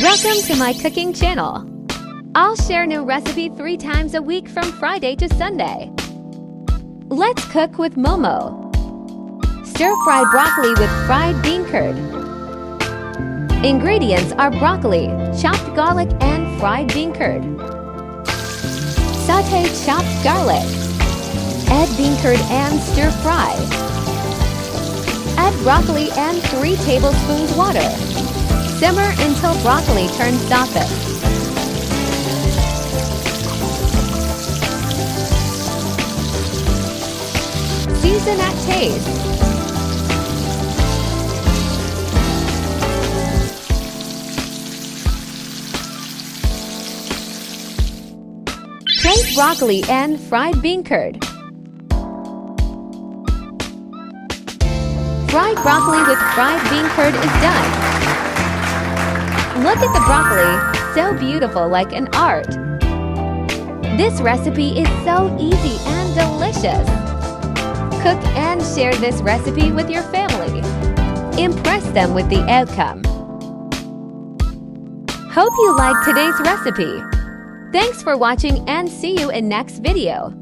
Welcome to my cooking channel. I'll share new recipe 3 times a week from Friday to Sunday. Let's cook with Momo. Stir-fried broccoli with fried bean curd. Ingredients are broccoli, chopped garlic, and fried bean curd. Sauté chopped garlic. Add bean curd and stir-fry. Add broccoli and 3 tablespoons water. Simmer until broccoli turns softened. Season at taste. Place broccoli and fried bean curd. Fried broccoli with fried bean curd is done. Look at the broccoli, so beautiful like an art. This recipe is so easy and delicious. Cook and share this recipe with your family. Impress them with the outcome. Hope you liked today's recipe. Thanks for watching and see you in next video.